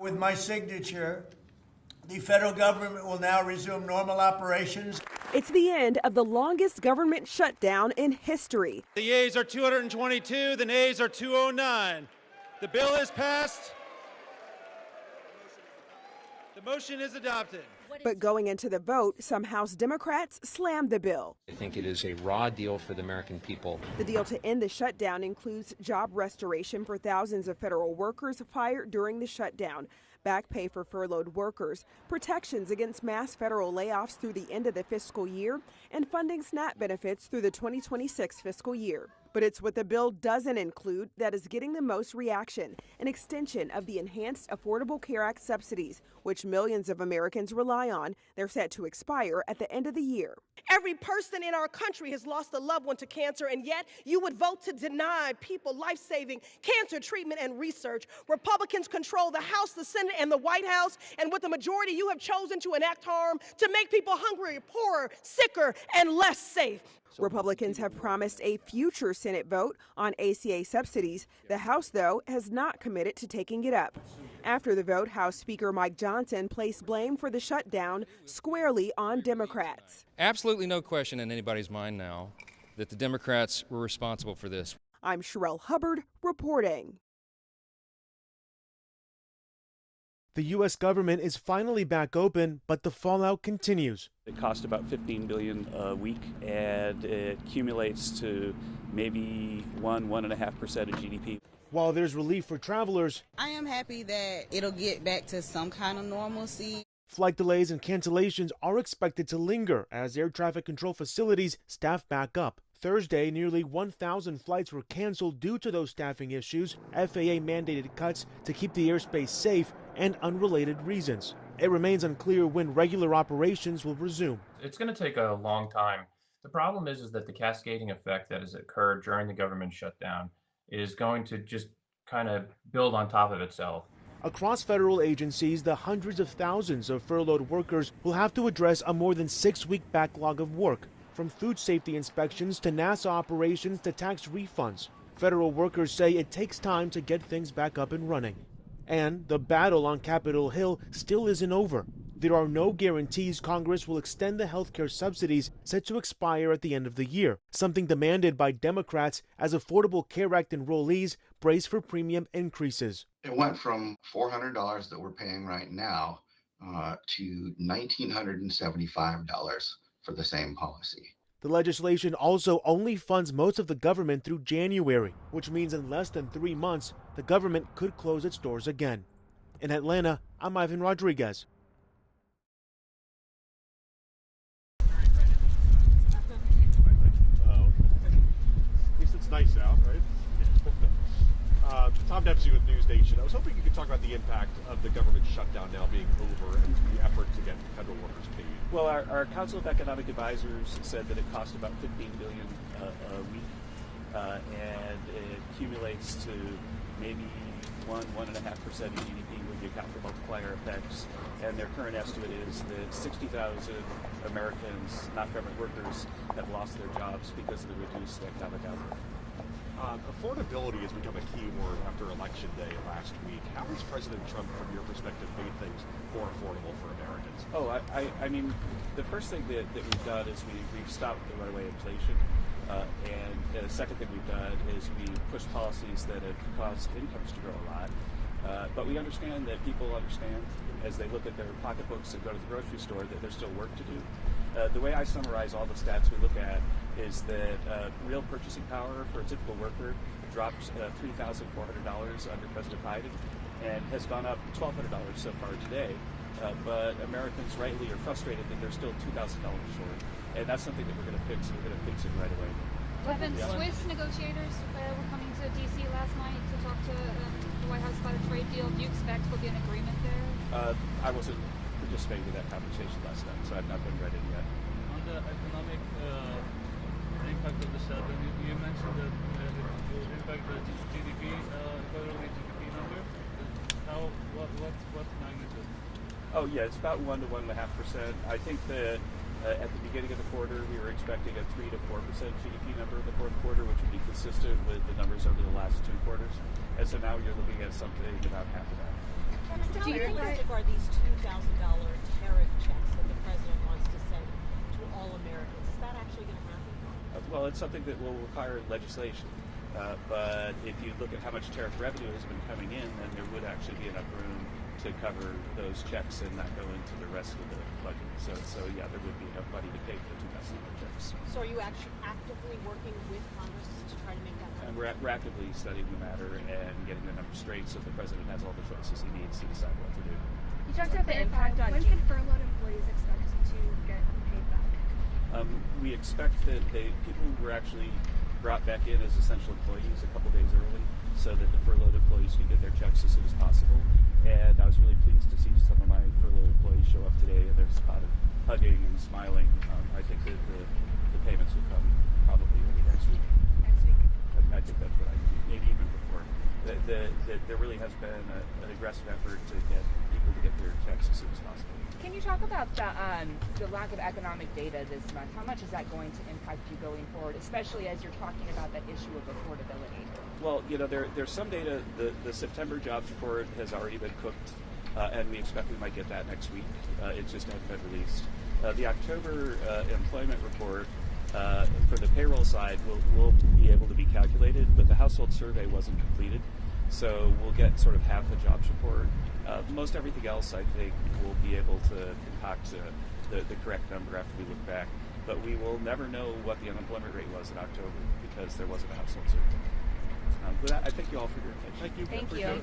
With my signature, the federal government will now resume normal operations. It's the end of the longest government shutdown in history. The yeas are 222, the nays are 209. The bill is passed. The motion is adopted. But going into the vote, some House Democrats slammed the bill. I think it is a raw deal for the American people. The deal to end the shutdown includes job restoration for thousands of federal workers fired during the shutdown, back pay for furloughed workers, protections against mass federal layoffs through the end of the fiscal year, and funding SNAP benefits through the 2026 fiscal year. But it's what the bill doesn't include that is getting the most reaction, an extension of the Enhanced Affordable Care Act subsidies, which millions of Americans rely on. They're set to expire at the end of the year. Every person in our country has lost a loved one to cancer, and yet you would vote to deny people life-saving cancer treatment and research. Republicans control the House, the Senate, and the White House, and with the majority, you have chosen to enact harm to make people hungrier, poorer, sicker, and less safe. Republicans have promised a future Senate vote on ACA subsidies. The House, though, has not committed to taking it up. After the vote, House Speaker Mike Johnson placed blame for the shutdown squarely on Democrats. Absolutely no question in anybody's mind now that the Democrats were responsible for this. I'm Sherelle Hubbard reporting. The U.S. government is finally back open, but the fallout continues. It costs about $15 billion a week, and it accumulates to maybe 1.5% of GDP. While there's relief for travelers, I am happy that it'll get back to some kind of normalcy. Flight delays and cancellations are expected to linger as air traffic control facilities staff back up. Thursday, nearly 1,000 flights were canceled due to those staffing issues, FAA mandated cuts to keep the airspace safe, and unrelated reasons. It remains unclear when regular operations will resume. It's going to take a long time. The problem is that the cascading effect that has occurred during the government shutdown is going to just kind of build on top of itself. Across federal agencies, the hundreds of thousands of furloughed workers will have to address a more than 6-week backlog of work, from food safety inspections to NASA operations to tax refunds. Federal workers say it takes time to get things back up and running. And the battle on Capitol Hill still isn't over. There are no guarantees Congress will extend the health care subsidies set to expire at the end of the year, something demanded by Democrats as Affordable Care Act enrollees brace for premium increases. It went from $400 that we're paying right now to $1,975 for the same policy. The legislation also only funds most of the government through January, which means in less than 3 months, the government could close its doors again. In Atlanta, I'm Ivan Rodriguez. At least it's nice out, right? Tom Dempsey with News Nation. I was hoping you could talk about the impact of the government shutdown now being over and the effort to get federal workers paid. Well, our Council of Economic Advisors said that it cost about $15 billion a week, and it accumulates to maybe 1.5% of GDP when you account for multiplier effects. And their current estimate is that 60,000 Americans, not government workers, have lost their jobs because of the reduced economic output. Affordability has become a key word after Election Day last week. How has President Trump, from your perspective, made things more affordable for Americans? Oh, I mean, the first thing that we've done is we've stopped the runaway inflation. And the second thing we've done is we pushed policies that have caused incomes to grow a lot. But we understand that people understand as they look at their pocketbooks and go to the grocery store that there's still work to do. The way I summarize all the stats we look at is that real purchasing power for a typical worker dropped $3,400 under President Biden and has gone up $1,200 so far today. But Americans rightly are frustrated that they're still $2,000 short. And that's something that we're going to fix, and we're going to fix it right away. Kevin, Swiss negotiators were coming to D.C. last night to talk to the White House about a trade deal. Do you expect there'll be an agreement there? I wasn't participating in that conversation last night, so I've not been read in yet. On the economic impact of the shutdown, you mentioned that it will impact the GDP, federal GDP number. What magnitude? Oh yeah, it's about 1 to 1.5%. I think that at the beginning of the quarter, we were expecting a 3 to 4% GDP number in the fourth quarter, which would be consistent with the numbers over the last 2 quarters. And so now you're looking at something about half of that. Do you think are these $2,000 tariff checks that the president wants to send to all Americans? Is that actually going to happen? Well, it's something that will require legislation. But if you look at how much tariff revenue has been coming in, then there would actually be enough room to cover those checks and not go into the rest of the budget. So yeah, there would be enough money to pay for the $2,000 checks. So are you actually actively working with Congress to try to make that happen? And we're actively studying the matter and getting the numbers straight so the president has all the choices he needs to decide what to do. You talked about the impact on... When can furloughed employees expect to get paid back? We expect that people who were actually brought back in as essential employees a couple days early so that the furloughed employees can get their checks as soon as possible. And I was really pleased to see some of my furloughed employees show up today, and there's a lot of hugging and smiling. I think that the payments will come probably early next week. Next week? I think that's what maybe even before. There really has been an aggressive effort to get people to get their checks as soon as possible. Can you talk about the lack of economic data this month? How much is that going to impact you going forward, especially as you're talking about that issue of affordability? Well, there's some data. The September jobs report has already been cooked, and we expect we might get that next week. It just hasn't been released. The October employment report for the payroll side will be able to be calculated, but the household survey wasn't completed. So we'll get sort of half the jobs report. Most everything else, I think, we'll be able to concoct the correct number after we look back. But we will never know what the unemployment rate was in October because there wasn't a household survey. With that, I thank you all for your attention. Thank you.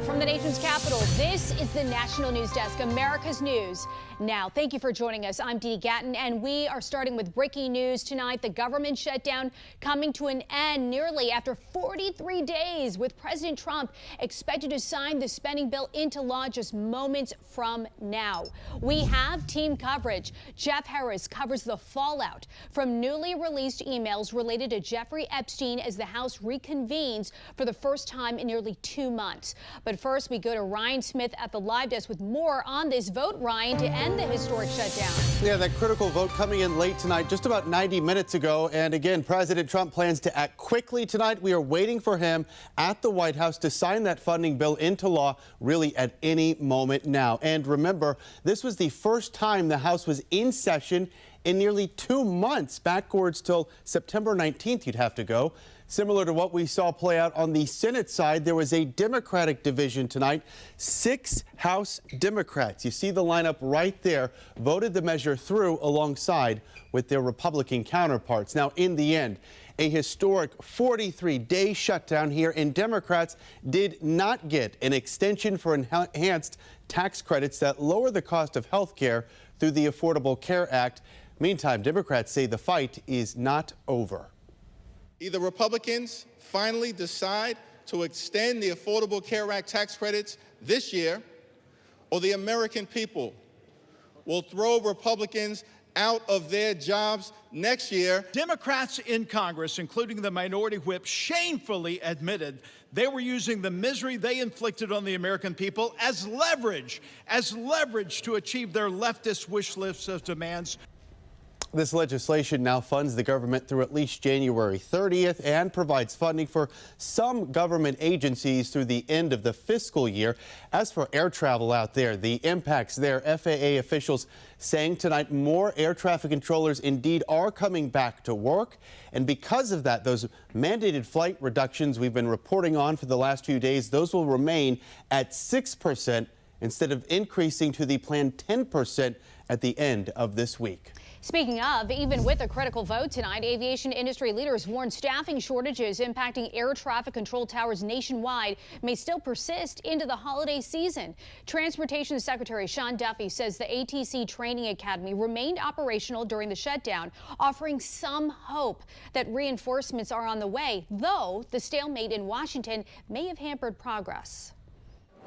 From the nation's capital, this is the National News Desk, America's News. Now, thank you for joining us. I'm Dee Gatton, and we are starting with breaking news tonight. The government shutdown coming to an end nearly after 43 days, with President Trump expected to sign the spending bill into law just moments from now. We have team coverage. Jeff Harris covers the fallout from newly released emails related to Jeffrey Epstein as the House reconvenes for the first time in nearly 2 months. But first, we go to Ryan Smith at the live desk with more on this vote, Ryan, to end the historic shutdown. Yeah, that critical vote coming in late tonight, just about 90 minutes ago. And again, President Trump plans to act quickly tonight. We are waiting for him at the White House to sign that funding bill into law really at any moment now. And remember, this was the first time the House was in session in nearly 2 months, backwards till September 19th, you'd have to go. Similar to what we saw play out on the Senate side, there was a Democratic division tonight. 6 House Democrats, you see the lineup right there, voted the measure through alongside with their Republican counterparts. Now, in the end, a historic 43-day shutdown here, and Democrats did not get an extension for enhanced tax credits that lower the cost of health care through the Affordable Care Act. Meantime, Democrats say the fight is not over. Either Republicans finally decide to extend the Affordable Care Act tax credits this year, or the American people will throw Republicans out of their jobs next year. Democrats in Congress, including the minority whip, shamefully admitted they were using the misery they inflicted on the American people as leverage to achieve their leftist wish lists of demands. This legislation now funds the government through at least January 30th and provides funding for some government agencies through the end of the fiscal year. As for air travel out there, the impacts there, FAA officials saying tonight more air traffic controllers indeed are coming back to work. And because of that, those mandated flight reductions we've been reporting on for the last few days, those will remain at 6% instead of increasing to the planned 10% at the end of this week. Speaking of, even with a critical vote tonight, aviation industry leaders warn staffing shortages impacting air traffic control towers nationwide may still persist into the holiday season. Transportation Secretary Sean Duffy says the ATC Training Academy remained operational during the shutdown, offering some hope that reinforcements are on the way, though the stalemate in Washington may have hampered progress.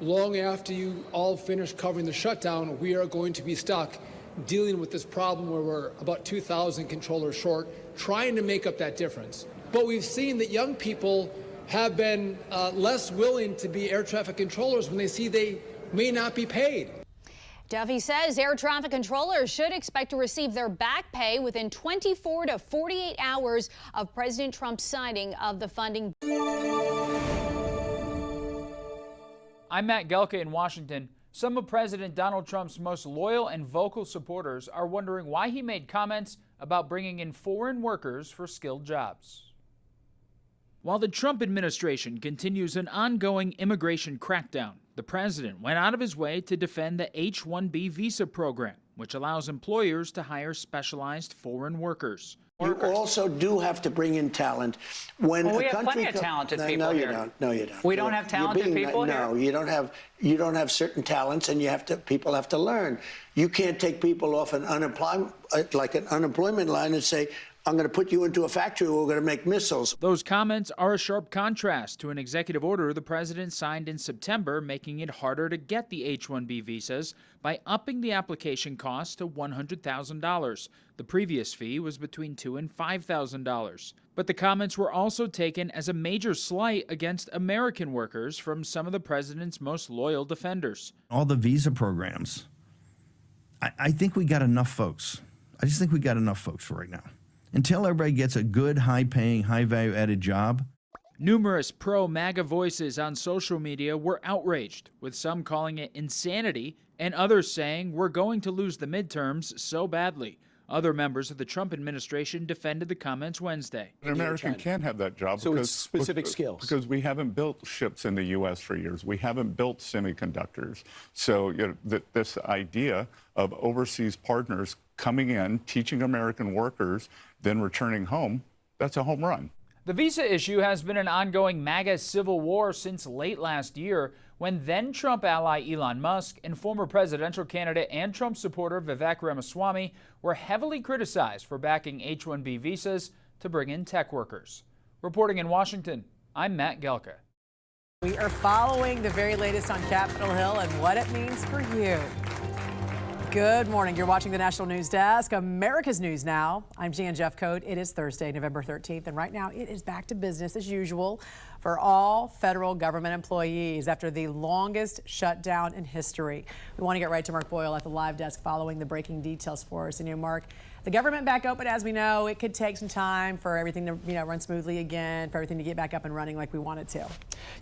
Long after you all finish covering the shutdown, we are going to be stuck dealing with this problem where we're about 2,000 controllers short, trying to make up that difference. But we've seen that young people have been less willing to be air traffic controllers when they see they may not be paid. Duffy says air traffic controllers should expect to receive their back pay within 24 to 48 hours of President Trump's signing of the funding. I'm Matt Gelka in Washington. Some of President Donald Trump's most loyal and vocal supporters are wondering why he made comments about bringing in foreign workers for skilled jobs. While the Trump administration continues an ongoing immigration crackdown, the president went out of his way to defend the H-1B visa program, which allows employers to hire specialized foreign workers. You also do have to bring in talent. When we a have country plenty of talented people no, here. You don't. No, you don't. We don't have talented people here? No, you don't have certain talents, and people have to learn. You can't take people off an unemployment line and say, I'm going to put you into a factory where we're going to make missiles. Those comments are a sharp contrast to an executive order the president signed in September, making it harder to get the H-1B visas by upping the application cost to $100,000. The previous fee was between $2,000 and $5,000. But the comments were also taken as a major slight against American workers from some of the president's most loyal defenders. All the visa programs, I think we got enough folks. I just think we got enough folks for right now. Until everybody gets a good, high-paying, high-value-added job. Numerous pro-MAGA voices on social media were outraged, with some calling it insanity and others saying we're going to lose the midterms so badly. Other members of the Trump administration defended the comments Wednesday. An American can't have that job so it's specific skills. Because we haven't built ships in the U.S. for years. We haven't built semiconductors. So this idea of overseas partners coming in, teaching American workers, then returning home, that's a home run. The visa issue has been an ongoing MAGA civil war since late last year, when then-Trump ally Elon Musk and former presidential candidate and Trump supporter Vivek Ramaswamy were heavily criticized for backing H-1B visas to bring in tech workers. Reporting in Washington, I'm Matt Gelka. We are following the very latest on Capitol Hill and what it means for you. Good morning. You're watching the National News Desk, America's News Now. I'm Jan Jeffcoat. It is Thursday, November 13th, and right now it is back to business as usual for all federal government employees after the longest shutdown in history. We want to get right to Mark Boyle at the live desk following the breaking details for us. And Mark, the government back open, as we know, it could take some time for everything to run smoothly again, for everything to get back up and running like we want it to.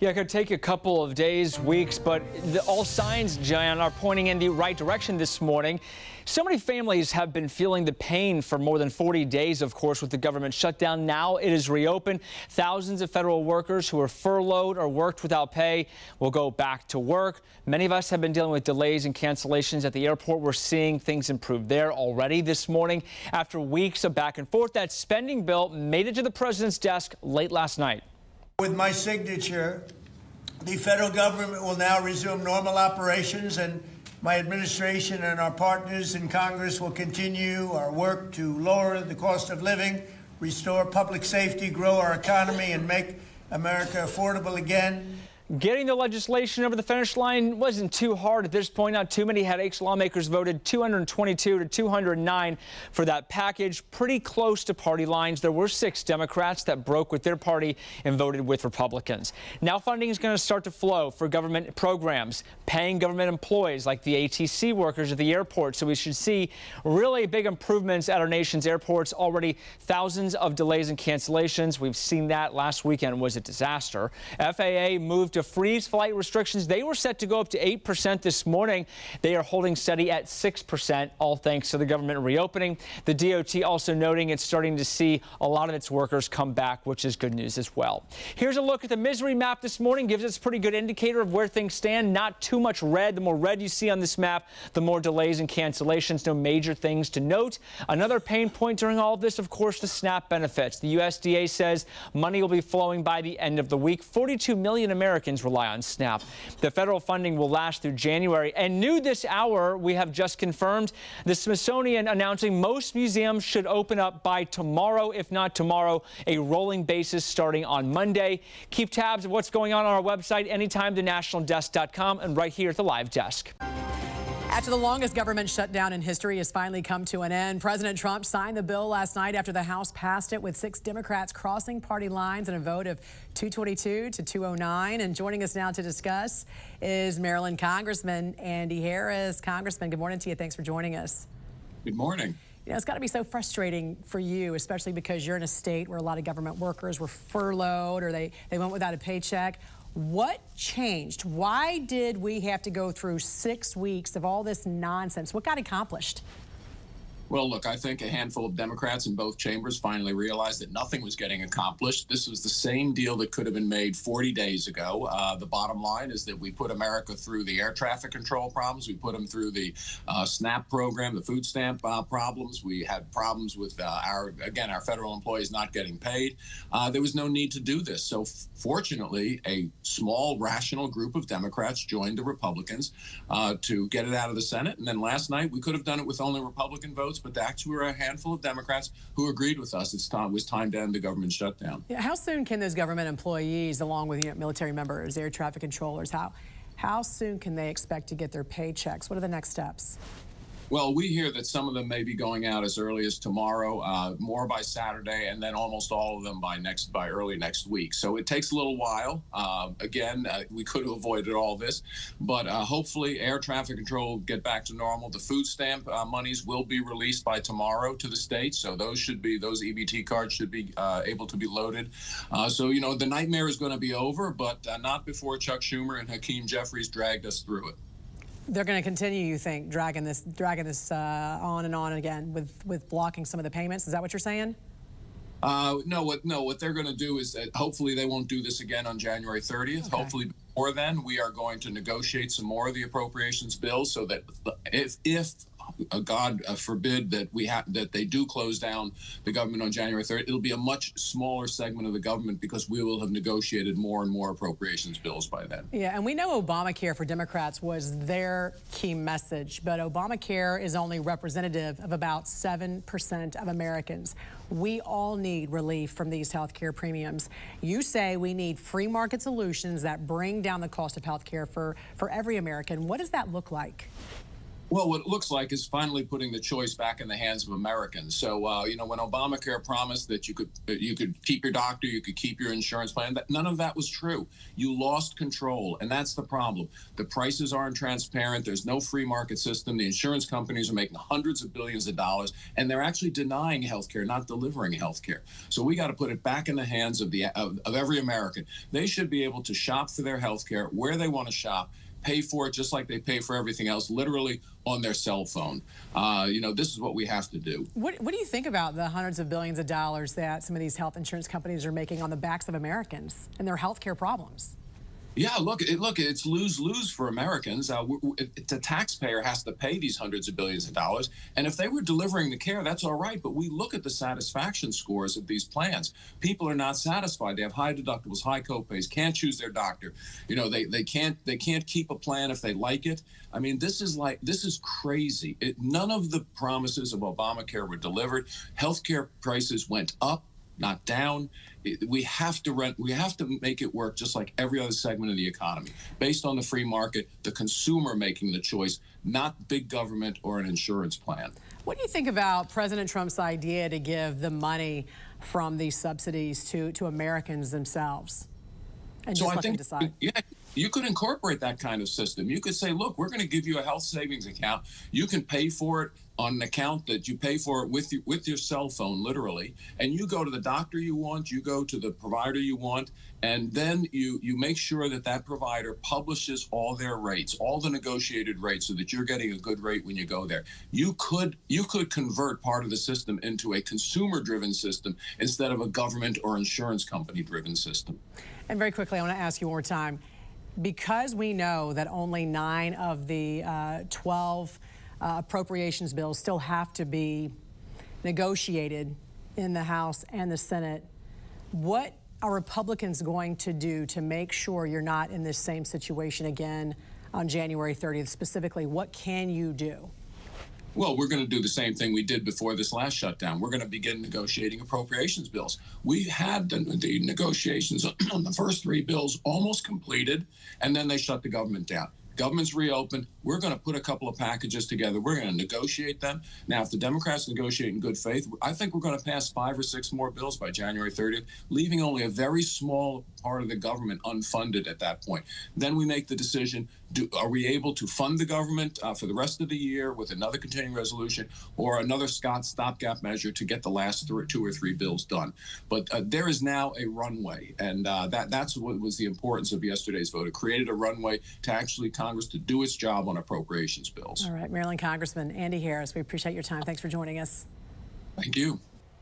Yeah, it could take a couple of days, weeks, but all signs, Jan, are pointing in the right direction this morning. So many families have been feeling the pain for more than 40 days, of course, with the government shutdown. Now it is reopened. Thousands of federal workers who are furloughed or worked without pay will go back to work. Many of us have been dealing with delays and cancellations at the airport. We're seeing things improve there already this morning. After weeks of back and forth, that spending bill made it to the president's desk late last night. With my signature, the federal government will now resume normal operations, and my administration and our partners in Congress will continue our work to lower the cost of living, restore public safety, grow our economy, and make America affordable again. Getting the legislation over the finish line wasn't too hard at this point. Not too many headaches. Lawmakers voted 222 to 209 for that package, pretty close to party lines. There were 6 Democrats that broke with their party and voted with Republicans. Now funding is going to start to flow for government programs, paying government employees like the ATC workers at the airport. So we should see really big improvements at our nation's airports. Already thousands of delays and cancellations. We've seen that. Last weekend was a disaster. FAA moved to freeze flight restrictions. They were set to go up to 8% this morning. They are holding steady at 6%, all thanks to the government reopening. The DOT also noting it's starting to see a lot of its workers come back, which is good news as well. Here's a look at the misery map this morning. Gives us a pretty good indicator of where things stand. Not too much red. The more red you see on this map, the more delays and cancellations. No major things to note. Another pain point during all of this, of course, the SNAP benefits. The USDA says money will be flowing by the end of the week. 42 million Americans rely on SNAP. The federal funding will last through January. And new this hour, we have just confirmed, the Smithsonian announcing most museums should open up by tomorrow, if not tomorrow, a rolling basis starting on Monday. Keep tabs of what's going on our website anytime, thenationaldesk.com, and right here at the live desk. After the longest government shutdown in history has finally come to an end, President Trump signed the bill last night after the House passed it with 6 Democrats crossing party lines in a vote of 222 to 209. And joining us now to discuss is Maryland Congressman Andy Harris. Congressman, good morning to you. Thanks for joining us. Good morning. You know, it's got to be so frustrating for you, especially because you're in a state where a lot of government workers were furloughed or they went without a paycheck. What changed? Why did we have to go through 6 weeks of all this nonsense? What got accomplished? Well, look, I think a handful of Democrats in both chambers finally realized that nothing was getting accomplished. This was the same deal that could have been made 40 days ago. The bottom line is that we put America through the air traffic control problems. We put them through the SNAP program, the food stamp problems. We had problems with our federal employees not getting paid. There was no need to do this. So fortunately, a small, rational group of Democrats joined the Republicans to get it out of the Senate. And then last night, we could have done it with only Republican votes, but actually were a handful of Democrats who agreed with us. It was time to end the government shutdown. Yeah, how soon can those government employees, along with military members, air traffic controllers, how soon can they expect to get their paychecks? What are the next steps? Well, we hear that some of them may be going out as early as tomorrow, more by Saturday, and then almost all of them by early next week. So it takes a little while. We could have avoided all this, but hopefully air traffic control will get back to normal. The food stamp monies will be released by tomorrow to the states, so those EBT cards should be able to be loaded. So the nightmare is going to be over, but not before Chuck Schumer and Hakeem Jeffries dragged us through it. They're going to continue, you think, dragging this on and on again with blocking some of the payments? Is that what you're saying? No. What they're going to do is that hopefully they won't do this again on January 30th. Okay. Hopefully before then, we are going to negotiate some more of the appropriations bills so that if God forbid that they do close down the government on January 3rd, it'll be a much smaller segment of the government because we will have negotiated more and more appropriations bills by then. Yeah, and we know Obamacare for Democrats was their key message, but Obamacare is only representative of about 7% of Americans. We all need relief from these health care premiums. You say we need free market solutions that bring down the cost of health care for every American. What does that look like? Well, what it looks like is finally putting the choice back in the hands of Americans. So, when Obamacare promised that you could keep your doctor, you could keep your insurance plan, none of that was true. You lost control, and that's the problem. The prices aren't transparent. There's no free market system. The insurance companies are making hundreds of billions of dollars, and they're actually denying health care, not delivering health care. So we got to put it back in the hands of every American. They should be able to shop for their health care where they want to shop, pay for it just like they pay for everything else, literally on their cell phone. This is what we have to do. What do you think about the hundreds of billions of dollars that some of these health insurance companies are making on the backs of Americans and their health care problems? Yeah, look, it's lose-lose for Americans. The taxpayer has to pay these hundreds of billions of dollars, and if they were delivering the care, that's all right, but we look at the satisfaction scores of these plans. People are not satisfied. They have high deductibles, high copays, can't choose their doctor. They can't keep a plan if they like it. I mean, this is crazy. None of the promises of Obamacare were delivered. Healthcare prices went up, not down. We have to make it work just like every other segment of the economy, based on the free market, the consumer making the choice, not big government or an insurance plan. What do you think about President Trump's idea to give the money from these subsidies to Americans themselves? And just let them decide. Yeah, you could incorporate that kind of system. You could say, look, we're going to give you a health savings account. You can pay for it on an account that you pay for it with your cell phone, literally, and you go to the doctor you want, you go to the provider you want, and then you make sure that provider publishes all their rates, all the negotiated rates, so that you're getting a good rate when you go there. You could convert part of the system into a consumer-driven system instead of a government or insurance company-driven system. And very quickly, I want to ask you one more time, because we know that only 9 of the 12 appropriations bills still have to be negotiated in the House and the Senate, what are Republicans going to do to make sure you're not in this same situation again on January 30th? Specifically, what can you do? Well, we're going to do the same thing we did before this last shutdown. We're going to begin negotiating appropriations bills. We had the negotiations on the first 3 bills almost completed, and then they shut the government down. Government's reopened. We're going to put a couple of packages together. We're going to negotiate them. Now, if the Democrats negotiate in good faith, I think we're going to pass 5 or 6 more bills by January 30th, leaving only a very small part of the government unfunded at that point. Then we make the decision, are we able to fund the government for the rest of the year with another continuing resolution or another stopgap measure to get the last 2 or 3 bills done? But there is now a runway, and that's what was the importance of yesterday's vote. It created a runway to actually Congress to do its job on appropriations bills. All right, Maryland Congressman Andy Harris, we appreciate your time. Thanks for joining us. Thank you.